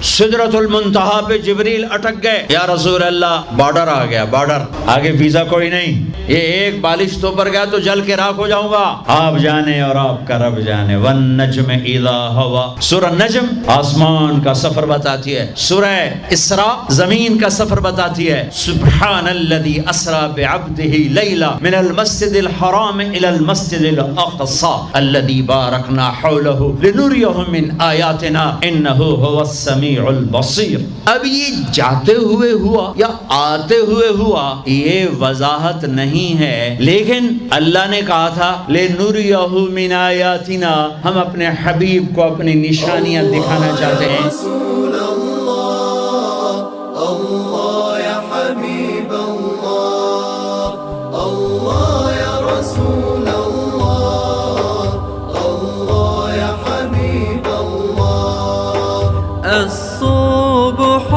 सिदरतुल मुंतहा पे जिब्रील अटक गए। या रसूल अल्लाह, बॉर्डर आ गया, बॉर्डर आगे वीजा कोई नहीं, ये एक बालिश तो पर गया तो जल के राख हो जाऊंगा। आप जाने और आपका रब जाने। वन नज्म इज़ा हवा, सूरह नज्म आसमान का सफर बताती है, सूरह इसरा जमीन का सफर बताती है। सुब्हानल्लज़ी अस्रा बिअब्दिही लैला मिनल मस्जिदिल हराम इलल मस्जिदिल अक़सा अल्लज़ी बारकना हौलहु लिनुरियहु मिन आयातिना इन्नहु हुवस समीउल बसीर। अब ये जाते हुए हुआ या आते हुए हुआ, ये वजाहत नहीं है, लेकिन अल्लाह ने कहा था ले नुरियहु मिन आयातिना, हम अपने हबीब को अपनी निशानियां दिखाना चाहते हैं। الصبح